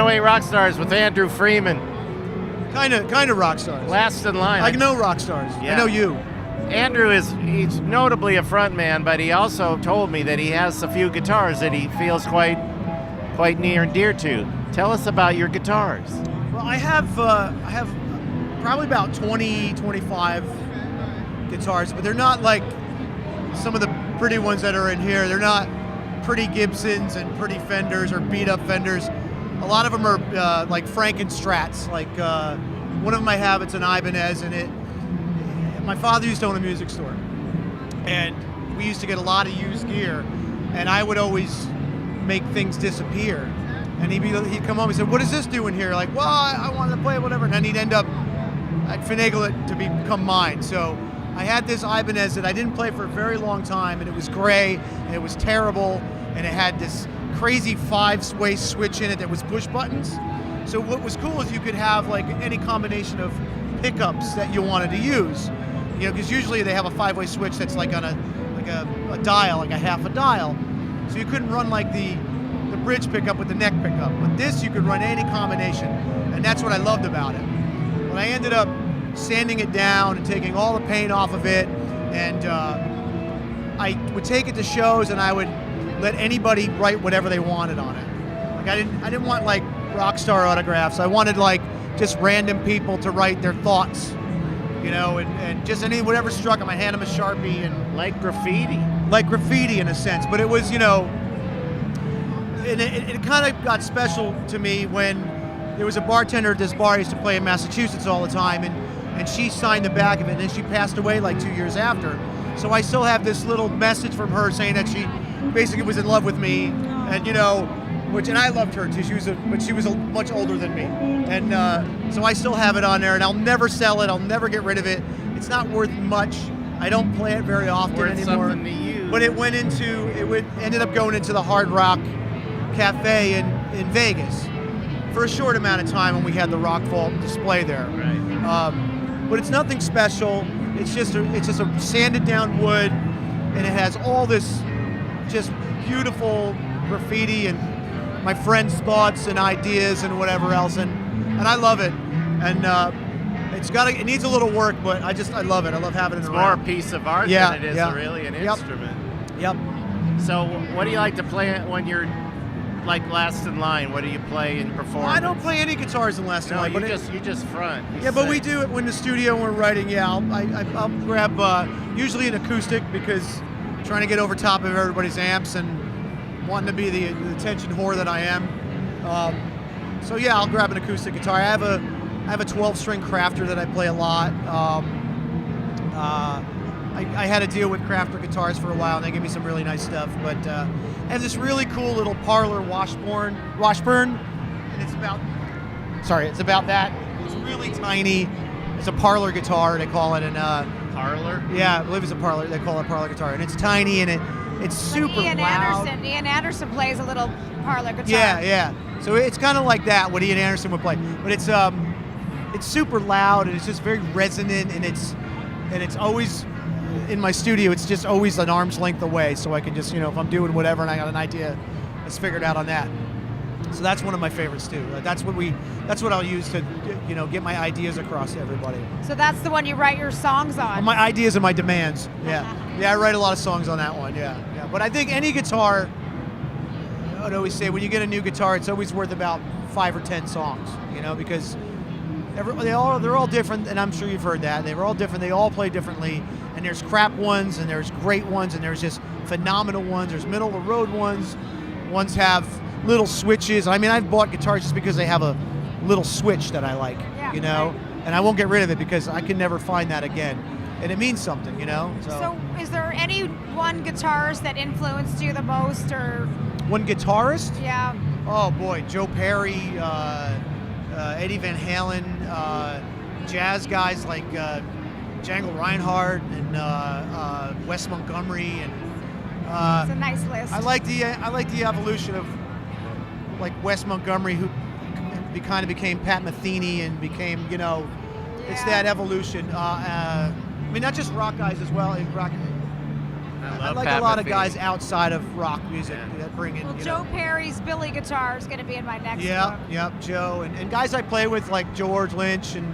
808 Rockstars with Andrew Freeman. Kind of rock stars. Last in line. I know rock stars. Yeah. I know you. Andrew he's notably a front man, but he also told me that he has a few guitars that he feels quite near and dear to. Tell us about your guitars. Well, I have probably about 20, 25 guitars, but they're not like some of the pretty ones that are in here. They're not pretty Gibsons and pretty Fenders or beat up Fenders. A lot of them are like Frankenstrats. Like one of them I have, it's an Ibanez, and my father used to own a music store, and we used to get a lot of used gear, and I would always make things disappear. And he'd come home and say, "What does this do in here?" Like, well, I wanted to play it, whatever. And then he'd end up, I'd finagle it to become mine. So I had this Ibanez that I didn't play for a very long time, and it was gray, and it was terrible, and it had this crazy 5-way switch in it that was push buttons. So what was cool is you could have like any combination of pickups that you wanted to use. You know, because usually they have a 5-way switch that's like on a dial, like a half a dial. So you couldn't run like the bridge pickup with the neck pickup. With this, you could run any combination, and that's what I loved about it. But I ended up sanding it down and taking all the paint off of it, and I would take it to shows, and I would let anybody write whatever they wanted on it. Like I didn't want like ROCKSTAR autographs. I wanted like just random people to write their thoughts, you know, and just whatever struck them. I hand them a Sharpie, and Like graffiti. like graffiti in a sense. But it was, you know, it kind of got special to me when there was a bartender at this bar I used to play in Massachusetts all the time, and she signed the back of it, and then she passed away like 2 years after. So I still have this little message from her saying that she basically was in love with me, and you know, and I loved her too. But she was much older than me, and so I still have it on there, and I'll never sell it. I'll never get rid of it. It's not worth much. I don't play it very often Worth anymore. something to use. But it ended up going into the Hard Rock Cafe in Vegas for a short amount of time when we had the Rock Vault display there. Right. But it's nothing special. It's just a sanded down wood, and it has all this just beautiful graffiti and my friends' thoughts and ideas and whatever else, and I love it. And it needs a little work, but I love it. I love having it It's around. more a piece of art than it is really an instrument. Yep. So what do you like to play when you're like last in line? What do you play in performance? I don't play any guitars in last in No, line. you just front. You Yeah, but sing. we do it when in the studio when we're writing. Yeah, I'll grab usually an acoustic, because I'm trying to get over top of everybody's amps and wanting to be the attention whore that I am. So yeah, I'll grab an acoustic guitar. I have a 12-string Crafter that I play a lot. I had a deal with Crafter guitars for a while, and they gave me some really nice stuff. But I have this really cool little Parlor Washburn, and it's about that. It's really tiny. It's a Parlor guitar, they call it, and Parlor? yeah, I believe it's a Parlor. They call it a Parlor guitar, and it's tiny, and it's super loud. Ian Anderson plays a little Parlor guitar. Yeah. So it's kind of like that, what Ian Anderson would play, but it's super loud, and it's just very resonant, and it's always in my studio. It's just always an arm's length away, so I can just, you know, if I'm doing whatever and I got an idea, it's figured out on that. So that's one of my favorites too. That's what I'll use to, you know, get my ideas across to everybody. So that's the one you write your songs on. My ideas and my demands. Yeah. I write a lot of songs on that one. Yeah. But I think any guitar, I would always say when you get a new guitar, it's always worth about 5 or 10 songs, you know, because they're all different, and I'm sure you've heard that. They're all different. They all play differently, and there's crap ones, and there's great ones, and there's just phenomenal ones. There's middle of the road ones. Ones have little switches. I mean, I've bought guitars just because they have a little switch that I like, you know, and I won't get rid of it because I can never find that again, and it means something, you know. So is there any one guitarist that influenced you the most, or one guitarist? Yeah. Oh boy, Joe Perry, Eddie Van Halen, jazz guys like Django Reinhardt and Wes Montgomery, and it's a nice list. I like the evolution of like Wes Montgomery, who kind of became Pat Metheny and became, you know, it's that evolution. I mean, not just rock guys as well. I like Pat a lot of Metheny. guys outside of rock music Yeah. that bring in. Well, you Joe know, Perry's Billy guitar is going to be in my next yeah, book. yep, Joe, and guys I play with like George Lynch and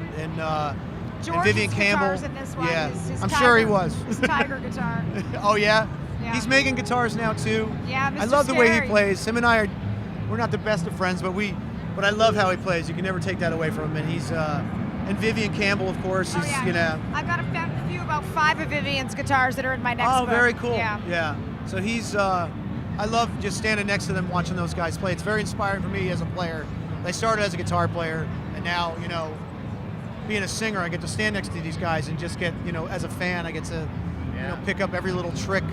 George's Vivian Campbell. guitar's in this one. Yeah, His I'm tiger, sure he was. His tiger guitar. Oh yeah? Yeah. He's making guitars now too. Yeah, Mr. I love the way he Scary. plays. Him and I we're not the best of friends, but I love how he plays. You can never take that away from him. And he's and Vivian Campbell, of course. Oh, He's yeah. you know. I've got a few, about 5 of Vivian's guitars that are in my next Oh, book. very cool. Yeah. So he's I love just standing next to them, watching those guys play. It's very inspiring for me as a player. I started as a guitar player, and now you know, being a singer, I get to stand next to these guys and just get, you know, as a fan, I get to, you know, pick up every little trick,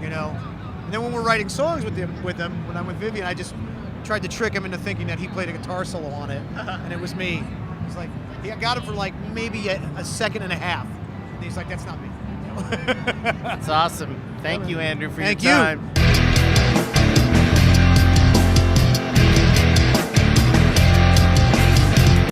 you know. And then when we're writing songs with them, when I'm with Vivian, I just tried to trick him into thinking that he played a guitar solo on it, and it was me. It's like he got it for like maybe a second and a half. And he's like, "That's not me." That's awesome. Thank you, Andrew, for Thank your you. time.